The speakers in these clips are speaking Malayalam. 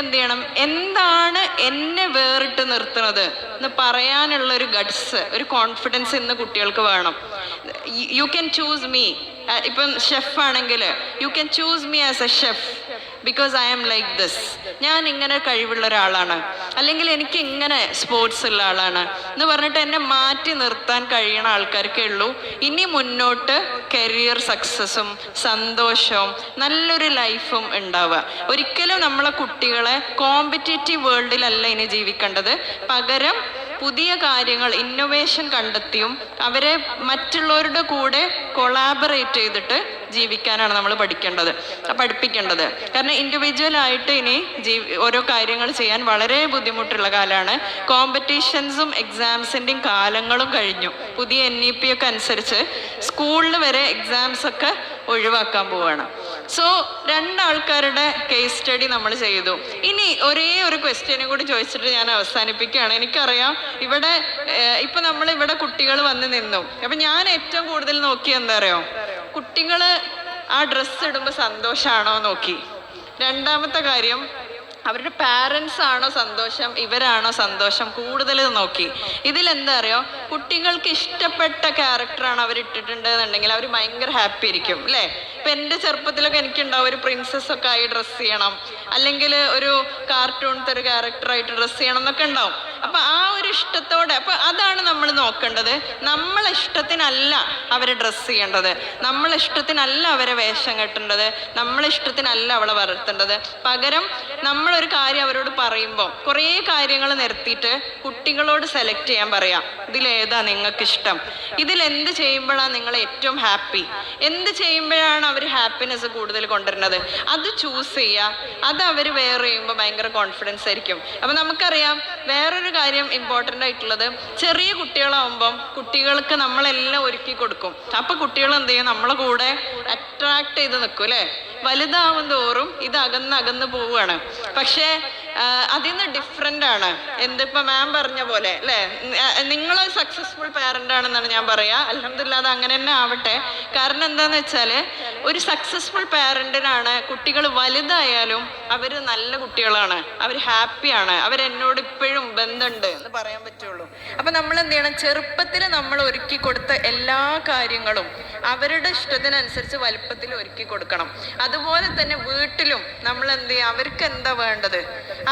എന്ത് ചെയ്യണം, എന്താണ് എന്നെ വേറിട്ട് നിർത്തുന്നത് എന്ന് പറയാനുള്ള ഒരു ഗഡ്സ്, ഒരു കോൺഫിഡൻസ് ഇന്ന് കുട്ടികൾക്ക് വേണം. You can choose me. ഇപ്പം ഷെഫ് ആണെങ്കിൽ you can choose me as a chef because I am like this. ഞാൻ ഇങ്ങനെ കഴിവുള്ള ഒരാളാണ്, അല്ലെങ്കിൽ എനിക്ക് ഇങ്ങനെ സ്പോർട്സ് ഉള്ള ആളാണ് എന്ന് പറഞ്ഞിട്ട് എന്നെ മാറ്റി നിർത്താൻ കഴിയണ ആൾക്കാർക്കേ ഉള്ളൂ ഇനി മുന്നോട്ട് കരിയർ സക്സസ്സും സന്തോഷവും നല്ലൊരു ലൈഫും ഉണ്ടാവുക. ഒരിക്കലും നമ്മളെ കുട്ടികളെ കോമ്പറ്റേറ്റീവ് വേൾഡിലല്ല ഇനി ജീവിക്കേണ്ടത്. പകരം പുതിയ കാര്യങ്ങൾ, ഇന്നൊവേഷൻ കണ്ടെത്തിയും അവരെ മറ്റുള്ളവരുടെ കൂടെ കൊളാബറേറ്റ് ചെയ്തിട്ട് ജീവിക്കാനാണ് നമ്മൾ പഠിപ്പിക്കേണ്ടത്. കാരണം ഇൻഡിവിജ്വലായിട്ട് ഇനി ഓരോ കാര്യങ്ങൾ ചെയ്യാൻ വളരെ ബുദ്ധിമുട്ടുള്ള കാലമാണ്. കോമ്പറ്റീഷൻസും എക്സാംസിൻ്റെയും കാലങ്ങളും കഴിഞ്ഞു. പുതിയ NEP ഒക്കെ അനുസരിച്ച് സ്കൂളിൽ വരെ എക്സാംസ് ഒക്കെ ഒഴിവാക്കാൻ പോവുകയാണ്. സോ രണ്ടാൾക്കാരുടെ കേസ് സ്റ്റഡി നമ്മൾ ചെയ്തു. ഇനി ഒരേ ഒരു ക്വസ്റ്റ്യനും കൂടി ചോദിച്ചിട്ട് ഞാൻ അവസാനിപ്പിക്കുകയാണ്. എനിക്കറിയാം ഇവിടെ നമ്മളിവിടെ കുട്ടികൾ വന്ന് നിന്നു. അപ്പം ഞാൻ ഏറ്റവും കൂടുതൽ നോക്കി എന്താ അറിയോ, കുട്ടികൾ ആ ഡ്രസ്സ് ഇടുമ്പോൾ സന്തോഷമാണോ നോക്കി. രണ്ടാമത്തെ കാര്യം, അവരുടെ പാരൻസ് ആണോ സന്തോഷം, ഇവരാണോ സന്തോഷം, കൂടുതൽ നോക്കി. ഇതിലെന്താ അറിയോ, കുട്ടികൾക്ക് ഇഷ്ടപ്പെട്ട ക്യാരക്ടറാണ് അവർ ഇട്ടിട്ടുണ്ട് എന്നുണ്ടെങ്കിൽ അവർ ഭയങ്കര ഹാപ്പി ആയിരിക്കും അല്ലേ. ഇപ്പം എൻ്റെ ചെറുപ്പത്തിലൊക്കെ എനിക്കുണ്ടാവും ഒരു പ്രിൻസസ് ഒക്കെ ആയി ഡ്രസ്സ് ചെയ്യണം, അല്ലെങ്കിൽ ഒരു കാർട്ടൂണത്തെ ഒരു ക്യാരക്ടറായിട്ട് ഡ്രസ്സ് ചെയ്യണം എന്നൊക്കെ ഉണ്ടാവും. അപ്പം ആ ഒരു ഇഷ്ടത്തോടെ, അപ്പം അതാണ് നമ്മൾ നോക്കേണ്ടത്. നമ്മളെ ഇഷ്ടത്തിനല്ല അവരെ ഡ്രസ്സ് ചെയ്യേണ്ടത്, നമ്മളെ ഇഷ്ടത്തിനല്ല അവരെ വേഷം കെട്ടേണ്ടത്, നമ്മളെ ഇഷ്ടത്തിനല്ല അവളെ വളർത്തേണ്ടത്. പകരം നമ്മളൊരു കാര്യം അവരോട് പറയുമ്പോൾ കുറേ കാര്യങ്ങൾ നിർത്തിയിട്ട് കുട്ടികളോട് സെലക്ട് ചെയ്യാൻ പറയാം. ഇതിലേതാ നിങ്ങൾക്ക് ഇഷ്ടം, ഇതിലെന്ത് ചെയ്യുമ്പോഴാണ് നിങ്ങൾ ഏറ്റവും ഹാപ്പി, എന്ത് ചെയ്യുമ്പോഴാണ് അവർ ഹാപ്പിനെസ് കൂടുതൽ കൊണ്ടുവരുന്നത്, അത് ചൂസ് ചെയ്യുക. അത് അവർ വെയർ ചെയ്യുമ്പോൾ ഭയങ്കര കോൺഫിഡൻസ് ആയിരിക്കും. അപ്പം നമുക്കറിയാം വേറൊരു കാര്യം ഇമ്പോർട്ടൻ്റ് ആയിട്ടുള്ളത്, ചെറിയ കുട്ടികളാവുമ്പം കുട്ടികൾക്ക് നമ്മളെല്ലാം ഒരുക്കി കൊടുക്കും. അപ്പം കുട്ടികൾ എന്ത് ചെയ്യും, നമ്മളെ കൂടെ അട്രാക്ട് ചെയ്ത് നിൽക്കും അല്ലേ. വലുതാവും തോറും ഇത് അകന്ന് പോവുകയാണ്. പക്ഷേ അതിൽ നിന്ന് ഡിഫറെൻ്റ് ആണ്. എന്തിപ്പോൾ മാം പറഞ്ഞ പോലെ അല്ലേ, നിങ്ങൾ സക്സസ്ഫുൾ പാരൻ്റ് ആണെന്നാണ് ഞാൻ പറയുക. അൽഹംദുലില്ലാ അത് അങ്ങനെ തന്നെ ആവട്ടെ. കാരണം എന്താണെന്ന് വെച്ചാൽ ഒരു സക്സസ്ഫുൾ പാരൻറ്റിനാണ് കുട്ടികൾ വലുതായാലും അവർ നല്ല കുട്ടികളാണ്, അവർ ഹാപ്പിയാണ്, അവരെന്നോട് ഇപ്പോഴും ബന്ധമുണ്ട് എന്ന് പറയാൻ പറ്റുള്ളൂ. അപ്പം നമ്മൾ എന്ത് ചെയ്യണം, ചെറുപ്പത്തിൽ നമ്മൾ ഒരുക്കി കൊടുത്ത എല്ലാ കാര്യങ്ങളും അവരുടെ ഇഷ്ടത്തിനനുസരിച്ച് വലുപ്പത്തിൽ ഒരുക്കി കൊടുക്കണം. അതുപോലെ തന്നെ വീട്ടിലും നമ്മൾ എന്ത് ചെയ്യുക, അവർക്ക് എന്താ വേണ്ടത്,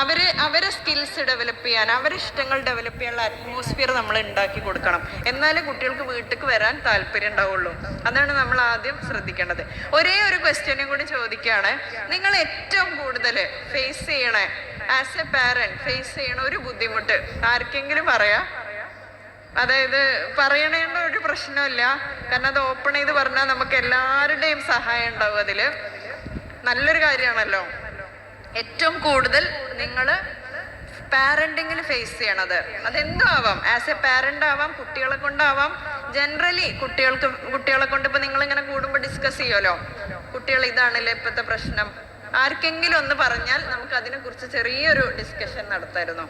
അവരെ സ്കിൽസ് ഡെവലപ്പ് ചെയ്യാൻ, അവരെ ഇഷ്ടങ്ങൾ ഡെവലപ്പ് ചെയ്യാനുള്ള അറ്റ്മോസ്ഫിയർ നമ്മൾ ഉണ്ടാക്കി കൊടുക്കണം. എന്നാലേ കുട്ടികൾക്ക് വീട്ടിലേക്ക് വരാൻ താല്പര്യം ഉണ്ടാവുള്ളൂ. അതാണ് നമ്മൾ ആദ്യം ശ്രദ്ധിക്കേണ്ടത്. ഒരേ ഒരു ക്വസ്റ്റ്യനും കൂടി ചോദിക്കുകയാണ്, നിങ്ങൾ ഏറ്റവും കൂടുതൽ ഫേസ് ചെയ്യണേ ആസ് എ പാരന്റ്, ഫേസ് ചെയ്യണ ഒരു ബുദ്ധിമുട്ട് ആർക്കെങ്കിലും പറയാം. അതായത് പറയണേണ്ട ഒരു പ്രശ്നമില്ല, കാരണം അത് ഓപ്പൺ ചെയ്ത് പറഞ്ഞാൽ നമുക്ക് എല്ലാവരുടെയും സഹായം ഉണ്ടാവും. അതിൽ നല്ലൊരു കാര്യമാണല്ലോ. ഏറ്റവും കൂടുതൽ നിങ്ങൾ പാരന്റിങ്ങിൽ ഫേസ് ചെയ്യണത് അതെന്തോ ആവാം, ആസ് എ പാരന്റ് ആവാം, കുട്ടികളെ കൊണ്ടാവാം. ജനറലി കുട്ടികളെ കൊണ്ട് ഇപ്പം നിങ്ങളിങ്ങനെ കൂടുമ്പോൾ ഡിസ്കസ് ചെയ്യുമല്ലോ, കുട്ടികൾ ഇതാണല്ലേ ഇപ്പോഴത്തെ പ്രശ്നം. ആർക്കെങ്കിലും ഒന്ന് പറഞ്ഞാൽ നമുക്ക് അതിനെക്കുറിച്ച് ചെറിയൊരു ഡിസ്കഷൻ നടത്തായിരുന്നു.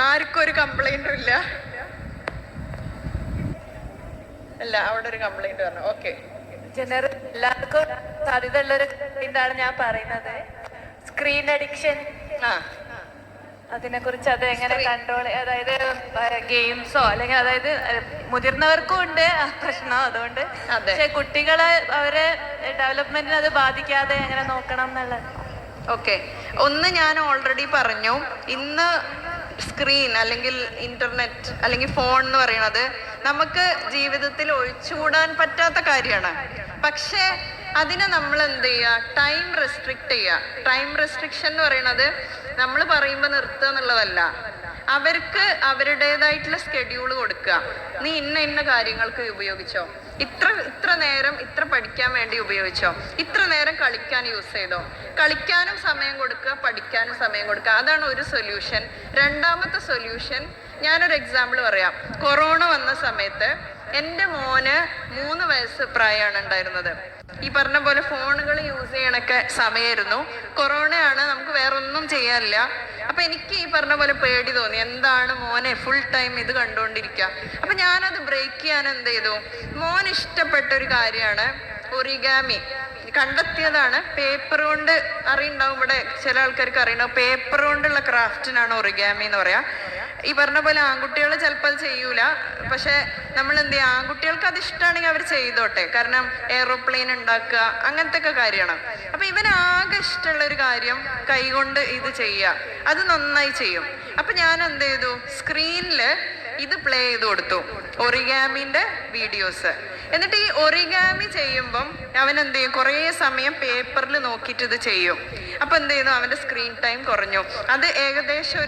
ആർക്കും ഒരു കംപ്ലൈന്റും ഇല്ല അല്ല, അവിടെ ഒരു കംപ്ലൈന്റ് പറഞ്ഞു. ഓക്കെ, ജനറൽ എല്ലാവർക്കും സാധ്യത ഉള്ളൊരു കംപ്ലൈന്റാണ് ഞാൻ പറയുന്നത്. സ്ക്രീൻ അഡിക്ഷൻ, അതിനെ കുറിച്ച് അത് എങ്ങനെ കൺട്രോൾ, അതായത് ഗെയിംസോ അല്ലെങ്കിൽ അതായത് മുതിർന്നവർക്കും ഉണ്ട് ആ പ്രശ്നം. അതുകൊണ്ട് പക്ഷെ കുട്ടികളെ അവരെ ഡെവലപ്മെന്റിന് അത് ബാധിക്കാതെ എങ്ങനെ നോക്കണം എന്നുള്ളത്. ഓക്കെ, ഒന്ന് ഞാൻ ഓൾറെഡി പറഞ്ഞു, ഇന്ന് സ്ക്രീൻ അല്ലെങ്കിൽ ഇന്റർനെറ്റ് അല്ലെങ്കിൽ ഫോൺ എന്ന് പറയുന്നത് നമുക്ക് ജീവിതത്തിൽ ഒഴിച്ചുകൂടാൻ പറ്റാത്ത കാര്യമാണ്. പക്ഷേ അതിനെ നമ്മൾ എന്ത് ചെയ്യുക, ടൈം റെസ്ട്രിക്റ്റ് ചെയ്യുക. ടൈം റെസ്ട്രിക്ഷൻ എന്ന് പറയുന്നത് നമ്മൾ പറയുമ്പോൾ നിർത്തുക എന്നുള്ളതല്ല, അവർക്ക് അവരുടേതായിട്ടുള്ള സ്കെഡ്യൂൾ കൊടുക്കുക. നീ ഇന്ന കാര്യങ്ങൾക്ക് ഉപയോഗിച്ചോ, ഇത്ര നേരം ഇത്ര പഠിക്കാൻ വേണ്ടി ഉപയോഗിച്ചോ, ഇത്ര നേരം കളിക്കാൻ യൂസ് ചെയ്തോ. കളിക്കാനും സമയം കൊടുക്കുക, പഠിക്കാനും സമയം കൊടുക്കുക. അതാണ് ഒരു സൊല്യൂഷൻ. രണ്ടാമത്തെ സൊല്യൂഷൻ, ഞാനൊരു എക്സാമ്പിൾ പറയാം. കൊറോണ വന്ന സമയത്ത് എൻ്റെ മോന് 3 വയസ്സ് പ്രായമാണ് ഉണ്ടായിരുന്നത്. ഈ പറഞ്ഞ പോലെ ഫോണുകൾ യൂസ് ചെയ്യണൊക്കെ സമയമായിരുന്നു. കൊറോണയാണ്, നമുക്ക് വേറെ ഒന്നും ചെയ്യാനില്ല. അപ്പൊ എനിക്ക് ഈ പറഞ്ഞ പോലെ പേടി തോന്നി, എന്താണ് മോനെ ഫുൾ ടൈം ഇത് കണ്ടുകൊണ്ടിരിക്കുക. അപ്പൊ ഞാനത് ബ്രേക്ക് ചെയ്യാൻ എന്ത് ചെയ്തു, മോൻ ഇഷ്ടപ്പെട്ട ഒരു കാര്യമാണ് ഒറിഗാമി കണ്ടെത്തിയതാണ്. പേപ്പർ കൊണ്ട് അറിയുണ്ടാവും, ഇവിടെ ചില ആൾക്കാർക്ക് അറിയണ്ടാവും, പേപ്പർ കൊണ്ടുള്ള ക്രാഫ്റ്റിനാണ് ഒറിഗാമി എന്ന് പറയാ. ഈ പറഞ്ഞ പോലെ ആൺകുട്ടികൾ ചിലപ്പോൾ അത് ചെയ്യൂല, പക്ഷെ നമ്മൾ എന്ത് ചെയ്യുക, ആൺകുട്ടികൾക്ക് അത് ഇഷ്ടമാണെങ്കിൽ അവർ ചെയ്തോട്ടെ, കാരണം എയ്റോപ്ലെയിൻ ഉണ്ടാക്കുക അങ്ങനത്തെ ഒക്കെ കാര്യമാണ്. അപ്പൊ ഇവനാകെ ഇഷ്ടമുള്ള ഒരു കാര്യം കൈകൊണ്ട് ഇത് ചെയ്യുക, അത് നന്നായി ചെയ്യും. അപ്പൊ ഞാൻ എന്ത് ചെയ്തു, സ്ക്രീനില് ഇത് പ്ലേ ചെയ്ത് കൊടുത്തു, ഒറിഗാമിന്റെ വീഡിയോസ്. എന്നിട്ട് ഈ ഒറിഗാമി ചെയ്യുമ്പം അവൻ എന്ത് ചെയ്യും, കുറേ സമയം പേപ്പറിൽ നോക്കിയിട്ട് ഇത് ചെയ്യും. അപ്പൊ എന്ത് ചെയ്യുന്നു, അവന്റെ സ്ക്രീൻ ടൈം കുറഞ്ഞു. അത് ഏകദേശം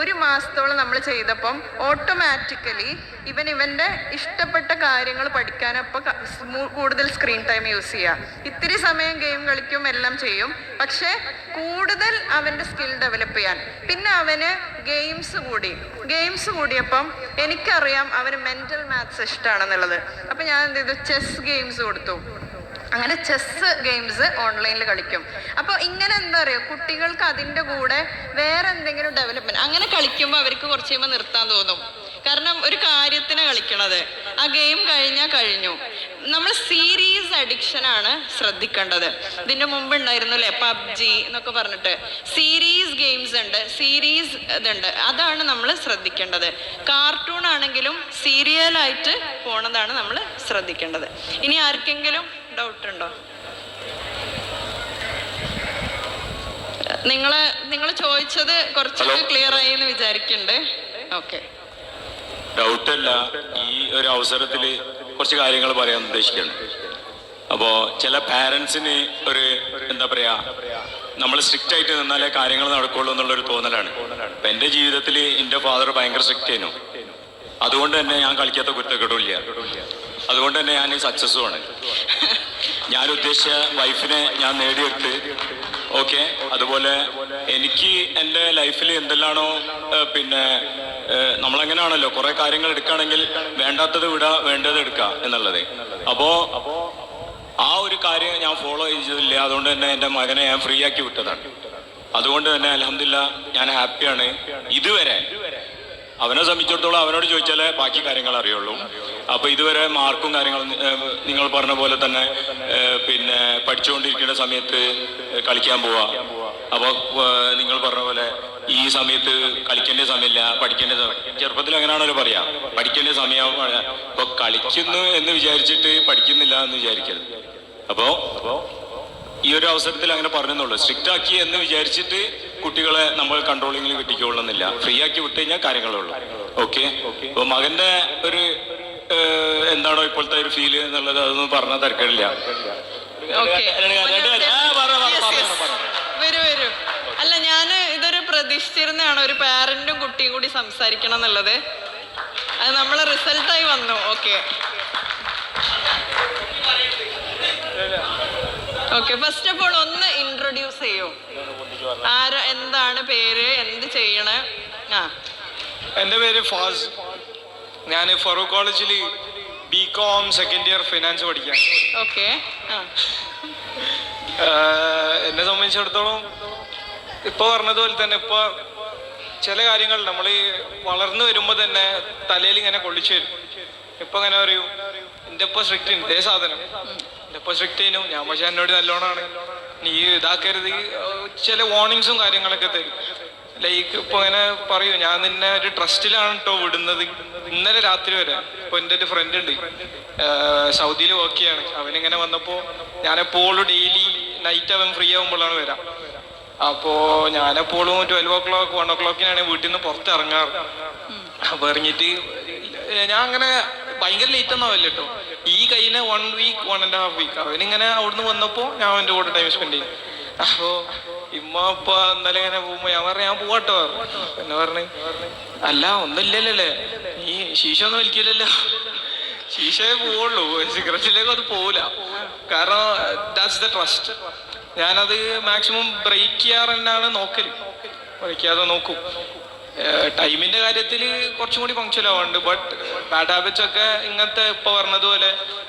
ഒരു മാസത്തോളം നമ്മൾ ചെയ്തപ്പം ഓട്ടോമാറ്റിക്കലി ഇവന്റെ ഇഷ്ടപ്പെട്ട കാര്യങ്ങൾ പഠിക്കാനപ്പോൾ കൂടുതൽ സ്ക്രീൻ ടൈം യൂസ് ചെയ്യുക. ഇത്തിരി സമയം ഗെയിം കളിക്കും, എല്ലാം ചെയ്യും, പക്ഷെ കൂടുതൽ അവന്റെ സ്കിൽ ഡെവലപ്പ് ചെയ്യാൻ. പിന്നെ അവന് ഗെയിംസ് കൂടിയപ്പം എനിക്കറിയാം അവന് മെന്റൽ മാത്സ് ഇഷ്ടമാണെന്നുള്ളത്. അപ്പൊ ഞാൻ എന്ത് ചെയ്തു, ചെസ് ഗെയിംസ് കൊടുത്തു. അങ്ങനെ ചെസ് ഗെയിംസ് ഓൺലൈനിൽ കളിക്കും. അപ്പോൾ ഇങ്ങനെ എന്താ പറയുക, കുട്ടികൾക്ക് അതിൻ്റെ കൂടെ വേറെ എന്തെങ്കിലും ഡെവലപ്മെന്റ് അങ്ങനെ കളിക്കുമ്പോൾ അവർക്ക് കുറച്ച് കഴിയുമ്പോൾ നിർത്താൻ തോന്നും. കാരണം ഒരു കാര്യത്തിന് കളിക്കണത്, ആ ഗെയിം കഴിഞ്ഞാൽ കഴിഞ്ഞു. നമ്മൾ സീരീസ് അഡിക്ഷൻ ആണ് ശ്രദ്ധിക്കേണ്ടത്. ഇതിന്റെ മുമ്പ് ഉണ്ടായിരുന്നു അല്ലേ പബ്ജി എന്നൊക്കെ പറഞ്ഞിട്ട്, സീരീസ് ഗെയിംസ് ഉണ്ട്, സീരീസ് ഇതുണ്ട്, അതാണ് നമ്മൾ ശ്രദ്ധിക്കേണ്ടത്. കാർട്ടൂൺ ആണെങ്കിലും സീരിയലായിട്ട് പോണതാണ് നമ്മൾ ശ്രദ്ധിക്കേണ്ടത്. ഇനി ആർക്കെങ്കിലും ഡൗട്ട് ഉണ്ടോ? നിങ്ങൾ ചോദിച്ചത് കുറച്ചൊക്കെ ക്ലിയർ ആയി എന്ന് വിചാരിക്കുന്നുണ്ട്. ഓക്കെ, ഡൗട്ടല്ല, ഈ ഒരു അവസരത്തിൽ കുറച്ച് കാര്യങ്ങൾ പറയാൻ ഉദ്ദേശിക്കുകയാണ്. അപ്പോൾ ചില പാരൻസിന് ഒരു എന്താ പറയാ, നമ്മൾ സ്ട്രിക്റ്റ് ആയിട്ട് നിന്നാലേ കാര്യങ്ങൾ നടക്കുള്ളൂ എന്നുള്ളൊരു തോന്നലാണ്. അപ്പം എൻ്റെ ജീവിതത്തിൽ എൻ്റെ ഫാദർ ഭയങ്കര സ്ട്രിക്റ്റ് ആയിരുന്നു. അതുകൊണ്ട് തന്നെ ഞാൻ കളിക്കാത്ത കുറ്റക്കെട്ടില്ല, അതുകൊണ്ട് തന്നെ ഞാൻ സക്സസ്സും ആണ്. ഞാൻ ഉദ്ദേശിച്ച വൈഫിനെ ഞാൻ നേടിയെടുത്ത്, ഓക്കെ. അതുപോലെ എനിക്ക് എൻ്റെ ലൈഫിൽ എന്തെല്ലാണോ പിന്നെ നമ്മളെങ്ങനെയാണല്ലോ കുറെ കാര്യങ്ങൾ എടുക്കുകയാണെങ്കിൽ വേണ്ടാത്തത് വിടുക, വേണ്ടത് എടുക്കുക എന്നുള്ളത്. അപ്പോൾ ആ ഒരു കാര്യം ഞാൻ ഫോളോ ചെയ്തില്ല. അതുകൊണ്ട് തന്നെ എൻ്റെ മകനെ ഞാൻ ഫ്രീ ആക്കി വിട്ടതാണ്. അതുകൊണ്ട് തന്നെ അൽഹംദുലില്ലാ ഞാൻ ഹാപ്പിയാണ്. ഇതുവരെ അവനെ സംബന്ധിച്ചിടത്തോളം അവനോട് ചോദിച്ചാലേ ബാക്കി കാര്യങ്ങൾ അറിയുള്ളൂ. അപ്പൊ ഇതുവരെ മാർക്കും കാര്യങ്ങളും നിങ്ങൾ പറഞ്ഞ പോലെ തന്നെ പിന്നെ പഠിച്ചുകൊണ്ടിരിക്കുന്ന സമയത്ത് കളിക്കാൻ പോവാ. അപ്പൊ നിങ്ങൾ പറഞ്ഞ പോലെ ഈ സമയത്ത് കളിക്കേണ്ട സമയമില്ല, പഠിക്കേണ്ട സമയം. ചെറുപ്പത്തിൽ അങ്ങനെയാണല്ലോ പറയാ, പഠിക്കേണ്ട സമയം. അപ്പൊ കളിക്കുന്നു എന്ന് വിചാരിച്ചിട്ട് പഠിക്കുന്നില്ല എന്ന് വിചാരിക്കരുത്. അപ്പോ ഈ ഒരു അവസരത്തിൽ അങ്ങനെ പറഞ്ഞെന്നുള്ളൂ. സ്ട്രിക്റ്റ് ആക്കി എന്ന് വിചാരിച്ചിട്ട് കുട്ടികളെ നമ്മൾ കൺട്രോളിങ്ങിൽ കിട്ടിക്കൊള്ളുന്നില്ല. ഫ്രീ ആക്കി വിട്ട് കഴിഞ്ഞാൽ കാര്യങ്ങളുള്ളൂ. ഓക്കെ. അപ്പൊ മകന്റെ ഒരു എന്താണോ ഇപ്പോഴത്തെ ഒരു ഫീല് എന്നുള്ളത് അതൊന്നും പറഞ്ഞാൽ തിരക്കില്ല. വരൂ. അല്ല, ഞാൻ ഇതൊരു പ്രതീക്ഷിച്ചിരുന്നതാണ്, ഒരു പാരന്റും കുട്ടിയും കൂടി സംസാരിക്കണം എന്നുള്ളത്. അത് നമ്മളെ റിസൾട്ടായി വന്നു. ഓക്കെ, ഫസ്റ്റ് ഓഫ് ഓൾ ഒന്ന് ഇൻട്രൊഡ്യൂസ് ചെയ്യൂ. എന്താണ് പേര്, എന്ത് ചെയ്യണേ? എൻ്റെ പേര് ഫാസ്. ഞാൻ ഫറൂഖ് കോളേജിൽ ബികോം സെക്കൻഡ് ഇയർ ഫിനാൻസ് പഠിക്കാൻ. ഓക്കെ. എന്നെ സംബന്ധിച്ചിടത്തോളം ഇപ്പൊ പറഞ്ഞതുപോലെ തന്നെ ഇപ്പൊ ചില കാര്യങ്ങൾ നമ്മൾ വളർന്നു വരുമ്പോ തന്നെ തലയിൽ ഇങ്ങനെ കൊള്ളിച്ചു വരും. ഇപ്പൊ ഇങ്ങനെ പറയും, എൻ്റെ ഇപ്പൊ സ്ട്രിക്റ്റ് ഇതേ സാധനം, എൻ്റെ ഇപ്പൊ സ്ട്രിക്റ്റ് ചെയ്യുന്നു ഞാൻ, പക്ഷെ എന്നോട് നല്ലോണാണ്, നീ ഇതാക്കരുത്. ചില വാർണിങ്സും കാര്യങ്ങളൊക്കെ തരും. ലൈക്ക് ഇപ്പൊ ഇങ്ങനെ പറയൂ, ഞാൻ നിന്നെ ഒരു ട്രസ്റ്റിലാണ് കേട്ടോ വിടുന്നത്. ഇന്നലെ രാത്രി വരെ ഇപ്പൊ എൻ്റെ ഒരു ഫ്രണ്ട് ഉണ്ട്, സൗദിയിൽ വർക്ക് ചെയ്യാണ്. അവനിങ്ങനെ വന്നപ്പോ ഞാനെപ്പോഴും ഡെയിലി നൈറ്റ് അവൻ ഫ്രീ ആകുമ്പോഴാണ് വരാം. അപ്പോ ഞാനെപ്പോഴും 12 o'clock 1 o'clock വീട്ടിൽ നിന്ന് പുറത്തിറങ്ങാറ്. അപ്പൊ ഇറങ്ങിയിട്ട് ഞാൻ അങ്ങനെ ഭയങ്കര ലേറ്റ് ഒന്നും ആവില്ല കേട്ടോ. ഈ കഴിഞ്ഞ 1 week 1.5 week അവനിങ്ങനെ അവിടുന്ന് വന്നപ്പോ ഞാൻ അവൻ്റെ കൂടെ ടൈം സ്പെൻഡ് ചെയ്യും. അപ്പോ ഇമ്മ ഇപ്പ ഇന്നലെ ഇങ്ങനെ പോകുമ്പോ ഞാൻ പറഞ്ഞു ഞാൻ പോവാട്ടോ. പിന്നെ പറഞ്ഞു, അല്ല ഒന്നുമില്ലല്ലേ, നീ ശീശ ഒന്നും വലിക്കില്ലല്ലോ. ശീശയെ പോവുള്ളൂ, സിഗരറ്റിലേക്ക് അത് പോവില്ല. കാരണം ദാറ്റ്സ് ദ ട്രസ്റ്റ്. ഞാനത് മാക്സിമം ബ്രേക്ക് ചെയ്യാറെന്നാണ് നോക്കല്, ബ്രേക്ക് ചെയ്യാതെ നോക്കും. ടൈമിന്റെ കാര്യത്തിൽ കുറച്ചും കൂടി പങ്ക്ച്വൽ ആവാറുണ്ട്. ബട്ട് ബാഡ് ഹാബിറ്റ്സ് ഒക്കെ ഇങ്ങനത്തെ ഇപ്പൊ പറഞ്ഞതുപോലെ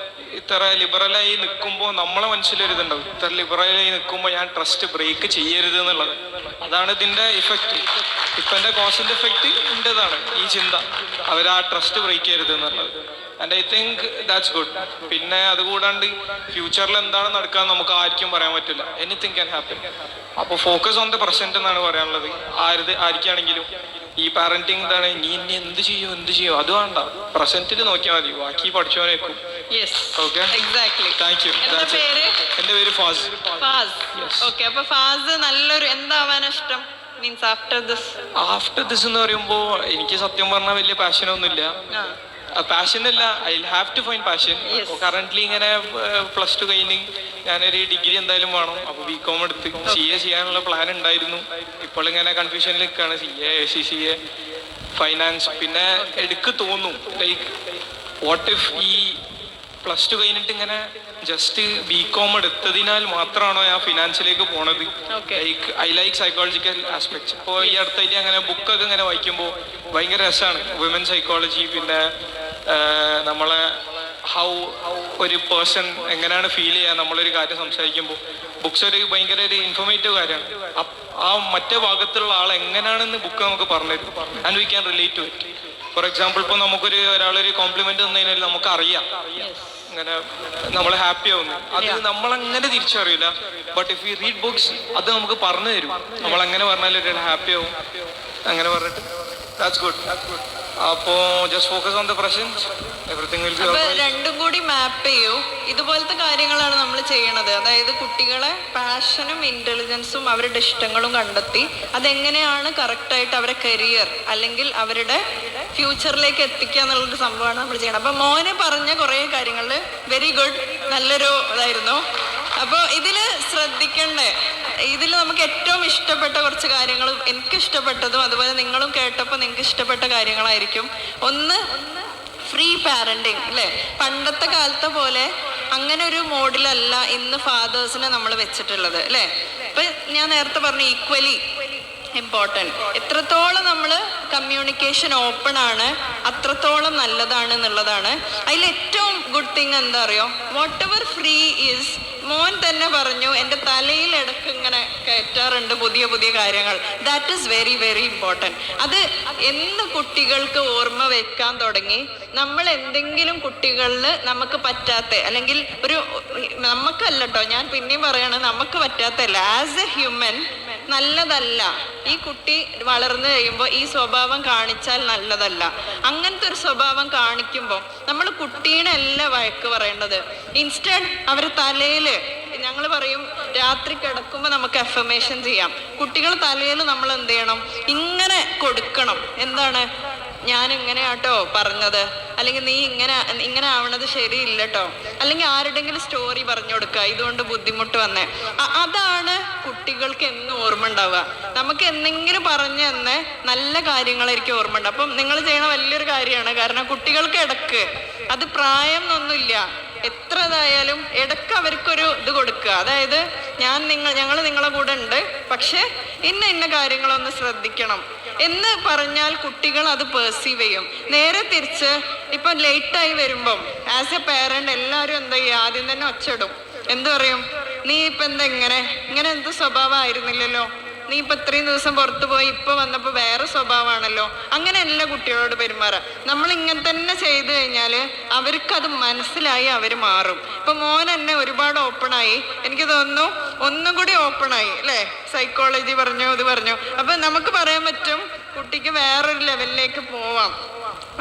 ഇത്ര ലിബറലായി നിൽക്കുമ്പോൾ നമ്മളെ മനസ്സിലൊരിതുണ്ടാവും, ഇത്ര ലിബറലായി നിൽക്കുമ്പോൾ ഞാൻ ട്രസ്റ്റ് ബ്രേക്ക് ചെയ്യരുത് എന്നുള്ളത്. അതാണ് ഇതിന്റെ ഇഫക്റ്റ്. ഇപ്പൊ എന്റെ കോസിന്റെ എഫക്റ്റ് ഇന്റേതാണ് ഈ ചിന്ത, അവർ ആ ട്രസ്റ്റ് ബ്രേക്ക് ചെയ്യരുത് എന്നുള്ളത്. And I think that's good. പിന്നെ അതുകൂടാണ്ട് ഫ്യൂച്ചറിൽ എന്താണ് നടക്കാൻ നമുക്ക് ആർക്കും പറയാൻ പറ്റില്ല. Anything can happen. അപ്പോൾ ഫോക്കസ് ഓൺ ദ പ്രസന്റ് എന്നാണ് പറയാനുള്ളത്. ആർക്കാണെങ്കിലും ഈ പാരന്റിങ് എന്താണ്, നീ ഇനി എന്ത് ചെയ്യോ അത് വേണ്ട, പ്രസന്റിൽ നോക്കിയാൽ മതി, ബാക്കി പഠിച്ചവനെ വെക്കും. Okay, thank you. എന്റെ പേര് ഫാസ്. ഓക്കെ, അപ്പൊ ഫാസ് നല്ലൊരു എന്താവാനാ ഇഷ്ടം? മീൻസ് ആഫ്റ്റർ ദിസ് എന്ന് പറയുമ്പോ എനിക്ക് സത്യം പറഞ്ഞാൽ വലിയ പാഷനൊന്നുമില്ല. പാഷനല്ല, I have to find passion. Currently ഇങ്ങനെ +2 കഴിഞ്ഞ് ഞാനൊരു ഡിഗ്രി എന്തായാലും വേണം. അപ്പൊ BCom എടുത്ത് CA ചെയ്യാനുള്ള പ്ലാൻ ഉണ്ടായിരുന്നു. ഇപ്പോൾ ഇങ്ങനെ കൺഫ്യൂഷനിൽ നിൽക്കുകയാണ്. CA, ACCA, finance. പിന്നെ എടുക്ക് തോന്നും ലൈക്ക് വാട്ട് ഇഫ് ഈ +2 കഴിഞ്ഞിട്ട് ഇങ്ങനെ ജസ്റ്റ് BCom എടുത്തതിനാൽ മാത്രമാണോ ഞാൻ ഫിനാൻസിലേക്ക് പോണത്? Like I like psychological aspects. ഇപ്പോൾ ഈ അടുത്തായിട്ട് അങ്ങനെ ബുക്കൊക്കെ ഇങ്ങനെ വായിക്കുമ്പോൾ ഭയങ്കര രസമാണ്. വിമൻ സൈക്കോളജി, പിന്നെ നമ്മളെ ഹൗ ഒരു പേഴ്സൺ എങ്ങനെയാണ് ഫീൽ ചെയ്യുക നമ്മളൊരു കാര്യം സംസാരിക്കുമ്പോൾ. ബുക്സ് ഒരു ഭയങ്കര ഒരു ഇൻഫോർമേറ്റീവ് കാര്യമാണ്. ആ മറ്റേ ഭാഗത്തുള്ള ആൾ എങ്ങനെയാണെന്ന് ബുക്ക് നമുക്ക് പറഞ്ഞുതരും. And we can relate to it. For example, ഇപ്പോൾ ഒരാളൊരു കോംപ്ലിമെന്റ് തന്നതിനാൽ നമുക്കറിയാം അങ്ങനെ നമ്മൾ ഹാപ്പി ആവുന്നു. അത് നമ്മളങ്ങനെ തിരിച്ചറിയില്ല. But if you read books അത് നമുക്ക് പറഞ്ഞു തരും. നമ്മൾ എങ്ങനെ പറഞ്ഞാലും ഹാപ്പി ആവും. അങ്ങനെ പറഞ്ഞിട്ട് ദാറ്റ്സ് ഗുഡ്. അപ്പോ just focus on the present, everything will be alright. രണ്ടും കൂടി മാപ്പ് ചെയ്യൂ. ഇതുപോലത്തെ കാര്യങ്ങളാണ് നമ്മൾ ചെയ്യണത്. അതായത് കുട്ടികളെ പാഷനും ഇന്റലിജൻസും അവരുടെ ഇഷ്ടങ്ങളും കണ്ടെത്തി അതെങ്ങനെയാണ് കറക്റ്റായിട്ട് അവരുടെ കരിയർ അല്ലെങ്കിൽ അവരുടെ ഫ്യൂച്ചറിലേക്ക് എത്തിക്കുക എന്നുള്ളൊരു സംഭവമാണ് നമ്മൾ ചെയ്യണം. അപ്പൊ മോനെ പറഞ്ഞ കുറേ കാര്യങ്ങൾ വെരി ഗുഡ്, നല്ലൊരു ഇതായിരുന്നു. അപ്പോൾ ഇതിൽ ശ്രദ്ധിക്കണ്ടേ, ഇതിൽ നമുക്ക് ഏറ്റവും ഇഷ്ടപ്പെട്ട കുറച്ച് കാര്യങ്ങൾ, എനിക്ക് ഇഷ്ടപ്പെട്ടതും അതുപോലെ നിങ്ങളും കേട്ടപ്പോൾ നിങ്ങൾക്ക് ഇഷ്ടപ്പെട്ട കാര്യങ്ങളായിരിക്കും. ഒന്ന്, ഫ്രീ പാരന്റിങ് അല്ലേ? പണ്ടത്തെ കാലത്തെ പോലെ അങ്ങനെ ഒരു മോഡിലല്ല ഇന്ന് ഫാദേഴ്സിനെ നമ്മൾ വെച്ചിട്ടുള്ളത് അല്ലേ? ഇപ്പം ഞാൻ നേരത്തെ പറഞ്ഞു ഈക്വലി ഇമ്പോർട്ടൻറ്റ്. എത്രത്തോളം നമ്മൾ കമ്മ്യൂണിക്കേഷൻ ഓപ്പൺ ആണ് അത്രത്തോളം നല്ലതാണ് എന്നുള്ളതാണ്. അതിൽ ഏറ്റവും ഗുഡ് തിങ് എന്താ അറിയോ? വാട്ട് എവർ ഫ്രീ ഈസ്, മോൻ തന്നെ പറഞ്ഞു എൻ്റെ തലയിൽ ഇടയ്ക്ക് ഇങ്ങനെ കയറ്റാറുണ്ട് പുതിയ പുതിയ കാര്യങ്ങൾ. That is very very important. അത് എന്ന് കുട്ടികൾക്ക് ഓർമ്മ വെക്കാൻ തുടങ്ങി, നമ്മൾ എന്തെങ്കിലും കുട്ടികളിൽ നമുക്ക് പറ്റാത്ത അല്ലെങ്കിൽ ഒരു നമുക്കല്ല കേട്ടോ, ഞാൻ പിന്നെയും പറയണത് നമുക്ക് പറ്റാത്തല്ല, ആസ് എ ഹ്യൂമൻ നല്ലതല്ല. ഈ കുട്ടി വളർന്നു കഴിയുമ്പോൾ ഈ സ്വഭാവം കാണിച്ചാൽ നല്ലതല്ല. അങ്ങനത്തെ ഒരു സ്വഭാവം കാണിക്കുമ്പോൾ നമ്മൾ കുട്ടീനെ അല്ല വഴക്ക് പറയേണ്ടത്. ഇൻസ്റ്റഡ് അവർ തലയിൽ, ഞങ്ങൾ പറയും രാത്രി കിടക്കുമ്പോൾ നമുക്ക് അഫർമേഷൻ ചെയ്യാം. കുട്ടികൾ തലയിൽ നമ്മൾ എന്ത് ചെയ്യണം? ഇങ്ങനെ കൊടുക്കണം. എന്താണ്, ഞാൻ ഇങ്ങനെയാട്ടോ പറഞ്ഞത്, അല്ലെങ്കിൽ നീ ഇങ്ങനെ ആവണത് ശരിയില്ല കേട്ടോ, അല്ലെങ്കിൽ ആരുടെങ്കിലും സ്റ്റോറി പറഞ്ഞു കൊടുക്കുക, ഇതുകൊണ്ട് ബുദ്ധിമുട്ട് വന്നേ. അതാണ് കുട്ടികൾക്ക് എന്നും ഓർമ്മ ഉണ്ടാവുക. നമുക്ക് എന്തെങ്കിലും പറഞ്ഞു തന്നെ നല്ല കാര്യങ്ങളായിരിക്കും ഓർമ്മ ഉണ്ടാവും. അപ്പം നിങ്ങൾ ചെയ്യണ വലിയൊരു കാര്യമാണ്. കാരണം കുട്ടികൾക്ക് ഇടക്ക്, അത് പ്രായം എന്നൊന്നുമില്ല, എത്ര ഇതായാലും ഇടക്ക് അവർക്കൊരു ഇത് കൊടുക്കുക. അതായത് ഞങ്ങൾ നിങ്ങളെ കൂടെ ഉണ്ട്, പക്ഷെ ഇന്ന കാര്യങ്ങളൊന്ന് ശ്രദ്ധിക്കണം എന്ന് പറഞ്ഞാൽ കുട്ടികൾ അത് പെർസീവ് ചെയ്യും. നേരെ തിരിച്ച് ഇപ്പം ലേറ്റായി വരുമ്പം ആസ് എ പേരന്റ് എല്ലാവരും എന്താ ചെയ്യുക? ആദ്യം തന്നെ ഒച്ചയിടും. എന്ത് പറയും? നീ ഇപ്പം എന്താ ഇങ്ങനെ എന്ത് സ്വഭാവമായിരുന്നില്ലല്ലോ, നീ ഇപ്പം ഇത്രയും ദിവസം പുറത്തു പോയി ഇപ്പൊ വന്നപ്പോൾ വേറെ സ്വഭാവമാണല്ലോ. അങ്ങനെയല്ല കുട്ടികളോട് പെരുമാറുക. നമ്മൾ ഇങ്ങനെ തന്നെ ചെയ്തു കഴിഞ്ഞാൽ അവർക്കത് മനസ്സിലായി അവർ മാറും. ഇപ്പൊ മോൻ എന്നെ ഒരുപാട് ഓപ്പണായി, എനിക്ക് തോന്നുന്നു ഒന്നും കൂടി ഓപ്പണായി അല്ലേ? സൈക്കോളജി പറഞ്ഞു, ഇത് പറഞ്ഞു. അപ്പൊ നമുക്ക് പറയാൻ പറ്റും കുട്ടിക്ക് വേറൊരു ലെവലിലേക്ക് പോവാം.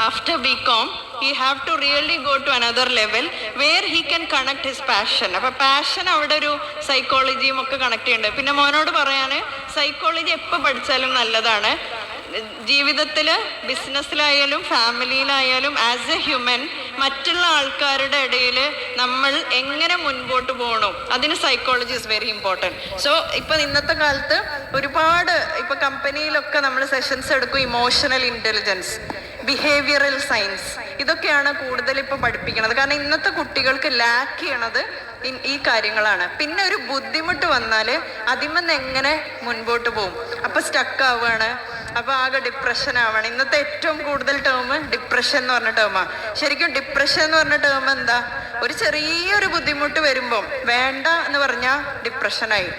After BCom, he have to really go to another level where he can connect his passion. അപ്പൊ പാഷൻ അവിടെ ഒരു സൈക്കോളജിയും ഒക്കെ കണക്ട് ചെയ്യുന്നുണ്ട്. പിന്നെ മോനോട് പറയാന് സൈക്കോളജി എപ്പോൾ പഠിച്ചാലും നല്ലതാണ്. ജീവിതത്തിൽ ബിസിനസ്സിലായാലും ഫാമിലിയിലായാലും ആസ് എ ഹ്യൂമൻ മറ്റുള്ള ആൾക്കാരുടെ ഇടയിൽ നമ്മൾ എങ്ങനെ മുൻപോട്ട് പോകണം, അതിന് psychology is very important. So ഇപ്പം ഇന്നത്തെ കാലത്ത് ഒരുപാട് ഇപ്പം കമ്പനിയിലൊക്കെ നമ്മൾ സെഷൻസ് എടുക്കും. ഇമോഷണൽ ഇൻ്റലിജൻസ്, ബിഹേവിയറൽ സയൻസ്, ഇതൊക്കെയാണ് കൂടുതൽ ഇപ്പോൾ പഠിപ്പിക്കുന്നത്. കാരണം ഇന്നത്തെ കുട്ടികൾക്ക് ലാക്ക് ചെയ്യണത് ഈ കാര്യങ്ങളാണ്. പിന്നെ ഒരു ബുദ്ധിമുട്ട് വന്നാൽ അതിമെന്ന് എങ്ങനെ മുൻപോട്ട് പോകും, അപ്പം സ്റ്റക്ക് ആവുകയാണ്, അപ്പോൾ ആകെ ഡിപ്രഷൻ ആവണം. ഇന്നത്തെ ഏറ്റവും കൂടുതൽ ടേം ഡിപ്രഷൻ എന്ന് പറഞ്ഞ ടേമാണ്. ശരിക്കും ഡിപ്രഷൻ എന്ന് പറഞ്ഞ ടേം എന്താ? ഒരു ചെറിയൊരു ബുദ്ധിമുട്ട് വരുമ്പം വേണ്ട എന്ന് പറഞ്ഞാൽ ഡിപ്രഷനായി.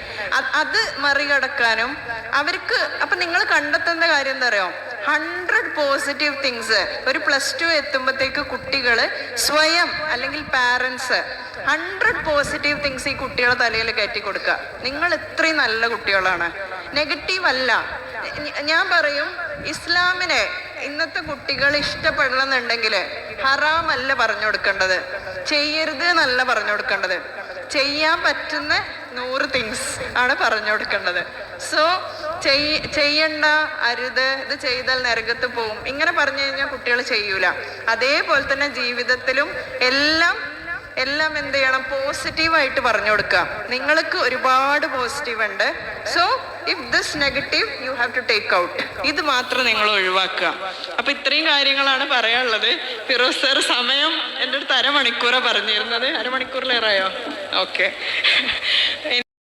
അത് മറികടക്കാനും അവർക്ക് അപ്പം നിങ്ങൾ കണ്ടെത്തേണ്ട കാര്യം എന്താ അറിയോ? 100 പോസിറ്റീവ് തിങ്സ് ഒരു +2 എത്തുമ്പോഴത്തേക്ക് കുട്ടികൾ സ്വയം അല്ലെങ്കിൽ പാരൻസ് 100 പോസിറ്റീവ് തിങ്സ് ഈ കുട്ടികളെ തലയിൽ കയറ്റി കൊടുക്കുക. നിങ്ങൾ ഇത്രയും നല്ല കുട്ടികളാണ്, നെഗറ്റീവ് അല്ല. ഞാൻ പറയും, ഇസ്ലാമിനെ ഇന്നത്തെ കുട്ടികൾ ഇഷ്ടപ്പെടണമെന്നുണ്ടെങ്കിൽ ഹറാമല്ല പറഞ്ഞു കൊടുക്കേണ്ടത്, ചെയ്യരുത് എന്നല്ല പറഞ്ഞു കൊടുക്കേണ്ടത്, ചെയ്യാൻ പറ്റുന്ന 100 തിങ്സ് ആണ് പറഞ്ഞു കൊടുക്കേണ്ടത്. സോ ചെയ്യണ്ട, അരുത്, ഇത് ചെയ്താൽ നരകത്ത് പോവും, ഇങ്ങനെ പറഞ്ഞു കഴിഞ്ഞാൽ കുട്ടികൾ ചെയ്യൂല. അതേപോലെ തന്നെ ജീവിതത്തിലും എല്ലാം എന്ത് ചെയ്യണം, പോസിറ്റീവായിട്ട് പറഞ്ഞു കൊടുക്കുക. നിങ്ങൾക്ക് ഒരുപാട് പോസിറ്റീവ് ഉണ്ട്. So if this negative you have to take out. ഇത് മാത്രം നിങ്ങൾ ഒഴിവാക്കുക. അപ്പൊ ഇത്രയും കാര്യങ്ങളാണ് പറയാനുള്ളത്. ഫിറോസ് സാർ സമയം എൻ്റെ അടുത്ത് അരമണിക്കൂറാണ് പറഞ്ഞിരുന്നത്. അരമണിക്കൂറിലേറെയോ? ഓക്കെ.